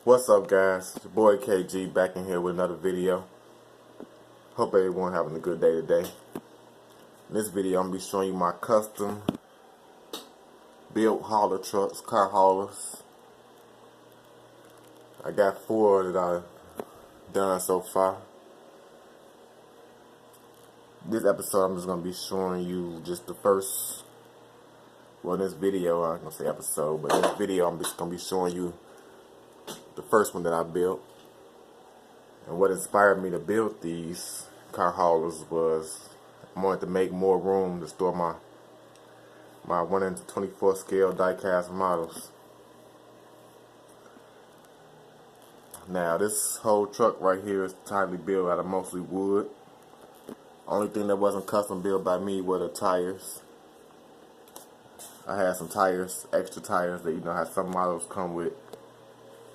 What's up, guys? It's your boy KG back in here with another video. Hope everyone having a good day today. In this video, I'm going to be showing you my custom built hauler trucks, car haulers. I got 4 that I've done so far. This episode, I'm just going to be showing you just the first, well, in this video, I'm going to say episode, but in this video, I'm just going to be showing you the first one that I built. And what inspired me to build these car haulers was I wanted to make more room to store my 1:24 scale diecast models. Now this whole truck right here is tightly built out of mostly wood. Only thing that wasn't custom built by me were the tires. I had some tires, extra tires that how some models come with.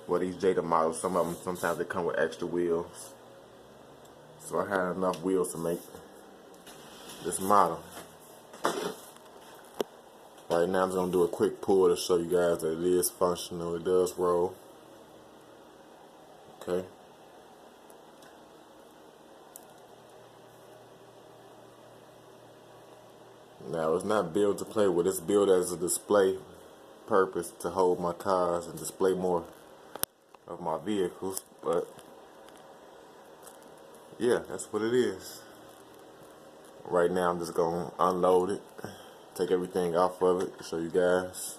Well, these Jada models, some of them sometimes they come with extra wheels. So I had enough wheels to make this model. Right now I'm just going to do a quick pull to show you guys that it is functional. It does roll. Okay. Now it's not built to play with. It's built as a display purpose to hold my cars and display more of my vehicles, but yeah, that's what it is. Right now I'm just gonna unload it, take everything off of it to show you guys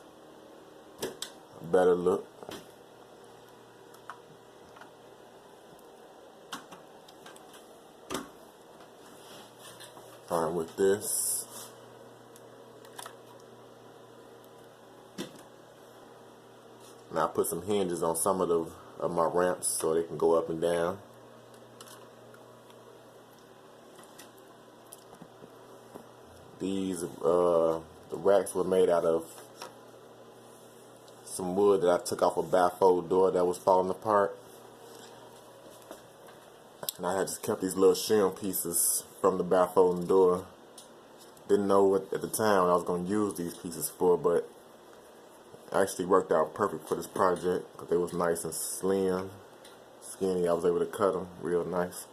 a better look. Starting with this. Now I put some hinges on some of my ramps so they can go up and down. These the racks were made out of some wood that I took off a bifold door that was falling apart. And I had just kept these little shim pieces from the bifolding door. Didn't know what at the time what I was going to use these pieces for, but actually worked out perfect for this project because they was nice and slim, skinny. I was able to cut them real nice.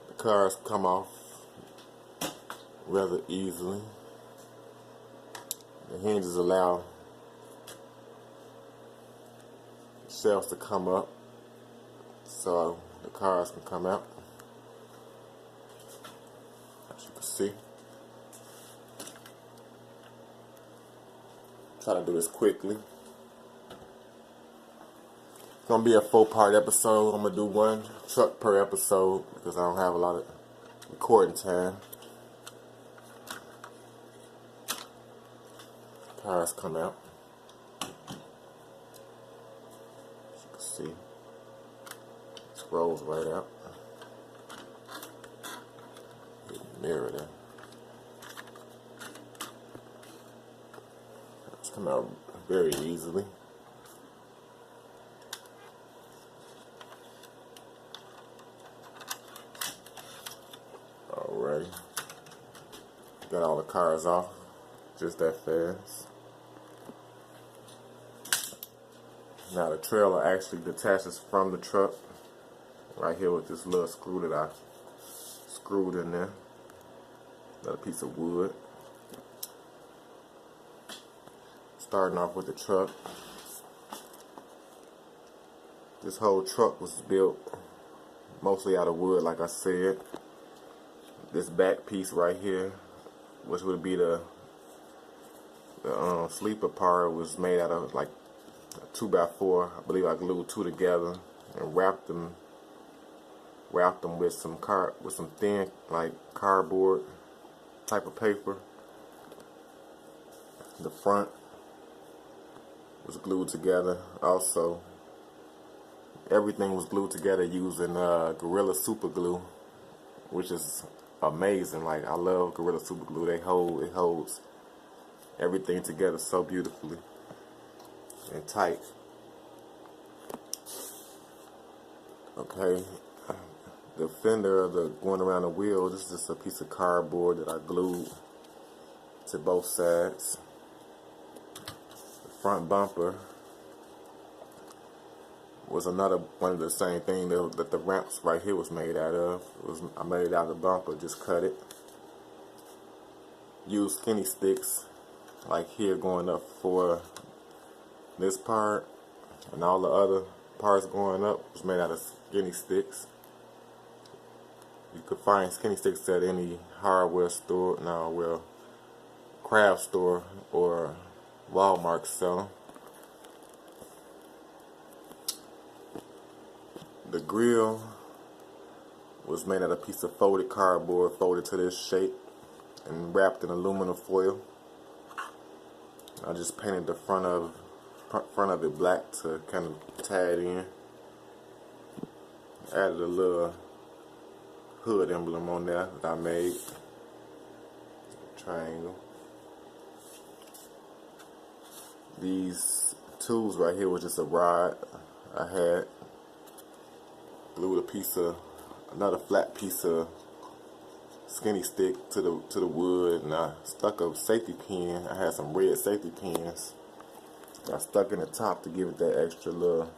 The cars come off rather easily. The hinges allow the shelves to come up so the cars can come out, as you can see. Try to do this quickly. It's gonna be a 4-part episode. I'm gonna do 1 truck per episode because I don't have a lot of recording time. Tires come out. As you can see, it rolls right out. Mirror there. Come out very easily. Alrighty. Got all the cars off just that fast. Now the trailer actually detaches from the truck right here with this little screw that I screwed in there. Another piece of wood. Starting off with the truck. This whole truck was built mostly out of wood, like I said. This back piece right here, which would be the sleeper part, was made out of like a 2x4. I believe I glued 2 together and wrapped them with some thin like cardboard type of paper. The front was glued together also. Everything was glued together using Gorilla Super Glue, which is amazing. Like, I love Gorilla Super Glue. It holds everything together so beautifully and tight. Okay, the fender of the going around the wheel, this is just a piece of cardboard that I glued to both sides. front bumper was another one of the same thing that the ramps right here was made out of. I made it out of the bumper, just cut it. Used skinny sticks, like here going up for this part, and all the other parts going up was made out of skinny sticks. You could find skinny sticks at any hardware store, craft store or Walmart sell them. The grill was made out of a piece of folded cardboard, folded to this shape and wrapped in aluminum foil. I just painted the front of it black to kind of tie it in. Added a little hood emblem on there that I made. Triangle. These tools right here was just a rod I had. Glued another flat piece of skinny stick to the wood, and I stuck a safety pin. I had some red safety pins that I stuck in the top to give it that extra little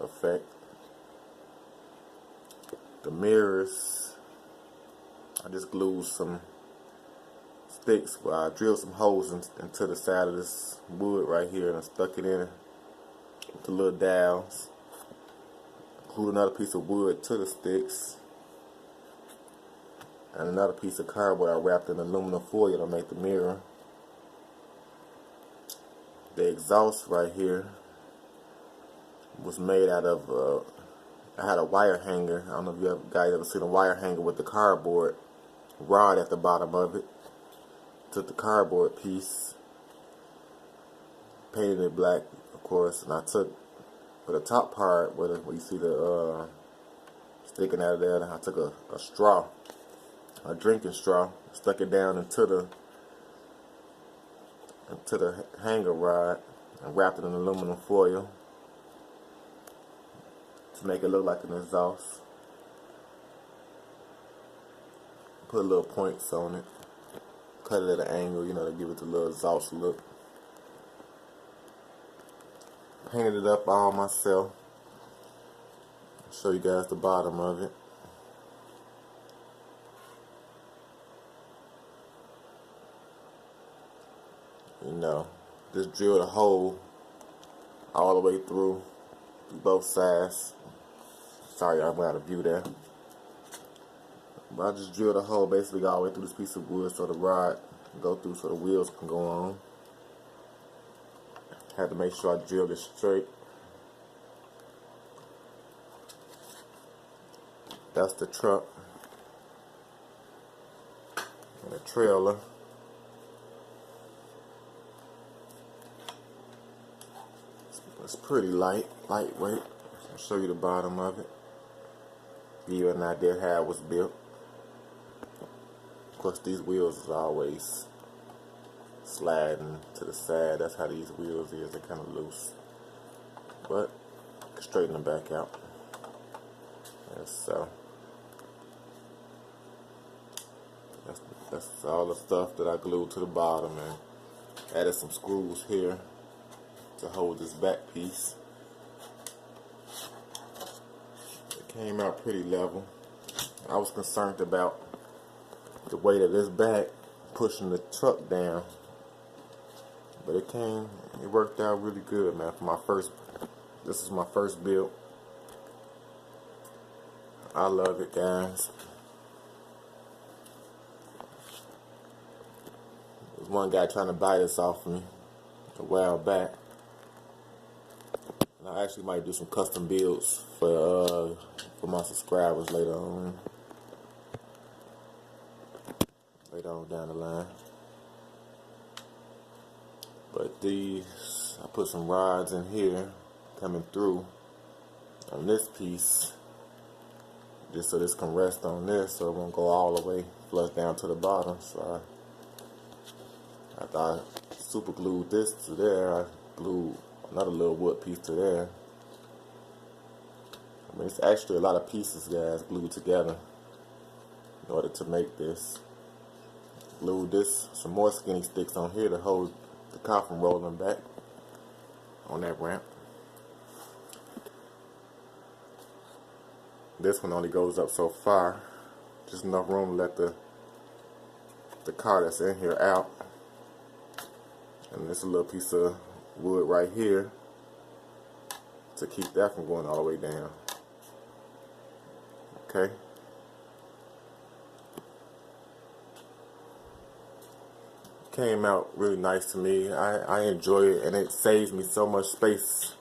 effect. The mirrors, I just glued some sticks where I drilled some holes into the side of this wood right here, and I stuck it in with the little dowels. Glued another piece of wood to the sticks, and another piece of cardboard I wrapped in aluminum foil to make the mirror. The exhaust right here was made out of, I had a wire hanger. I don't know if you guys ever seen a wire hanger with the cardboard rod at the bottom of it. Took the cardboard piece, painted it black, of course, and I took, for the top part where you see the sticking out of there, I took a straw, a drinking straw, stuck it down into the hanger rod and wrapped it in aluminum foil to make it look like an exhaust. Put little points on it, cut it at an angle, to give it the little exhaust look. Painted it up all myself. I'll show you guys the bottom of it. Just drilled a hole all the way through both sides. Sorry, I went out of view there. But I just drilled a hole basically all the way through this piece of wood so the rod can go through, so the wheels can go on. Had to make sure I drilled it straight. That's the truck and the trailer. It's pretty lightweight. I'll show you the bottom of it. Give you an idea how it was built. Of course, these wheels is always sliding to the side. That's how these wheels is. They're kind of loose, but straighten them back out. And so that's all the stuff that I glued to the bottom, and added some screws here to hold this back piece. It came out pretty level. I was concerned about the weight of this back pushing the truck down, but it worked out really good, man. This is my first build. I love it, guys. There's one guy trying to buy this off me a while back. And I actually might do some custom builds for my subscribers later on down the line. But these, I put some rods in here coming through on this piece, just so this can rest on this, so it won't go all the way flush down to the bottom. So after I super glued this to there, I glued another little wood piece to there. I mean, it's actually a lot of pieces, guys, glued together in order to make this. Glued some more skinny sticks on here to hold the coffin rolling back. on that ramp. This one only goes up so far, just enough room to let the car that's in here out. And there's a little piece of wood right here to keep that from going all the way down. Okay. Came out really nice to me. I enjoy it, and it saves me so much space,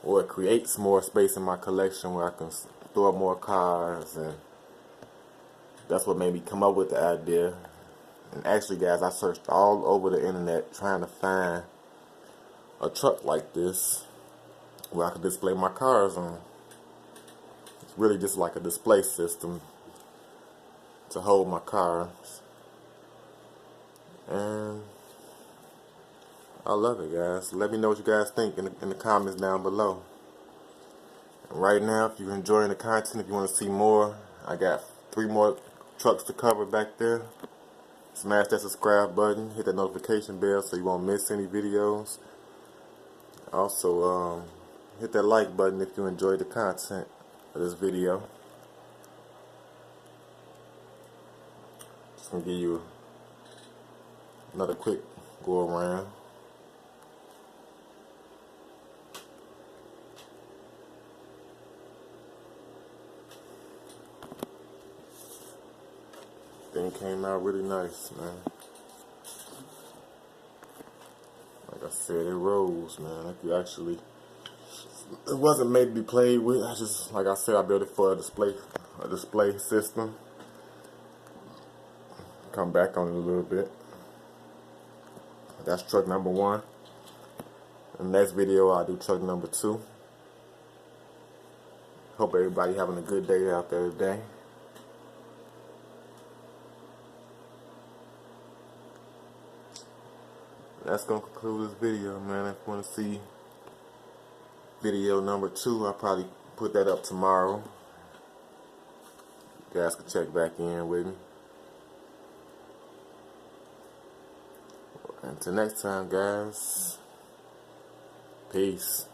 or it creates more space in my collection where I can store more cars, and that's what made me come up with the idea. And actually, guys, I searched all over the internet trying to find a truck like this where I could display my cars on. It's really just like a display system to hold my cars. And I love it, guys. Let me know what you guys think in the comments down below. And right now, if you're enjoying the content, if you want to see more, I got 3 more trucks to cover back there. Smash that subscribe button, hit that notification bell so you won't miss any videos. Also, hit that like button if you enjoyed the content of this video. Just gonna give you another quick go around. Thing came out really nice, man. Like I said, it rolls, man. Like you actually, it wasn't made to be played with. I just, like I said, I built it for a display system. Come back on it a little bit. That's truck number 1. In the next video, I'll do truck number 2. Hope everybody having a good day out there today. That's going to conclude this video, man. If you want to see video number 2, I'll probably put that up tomorrow. You guys can check back in with me. Until next time, guys. Peace.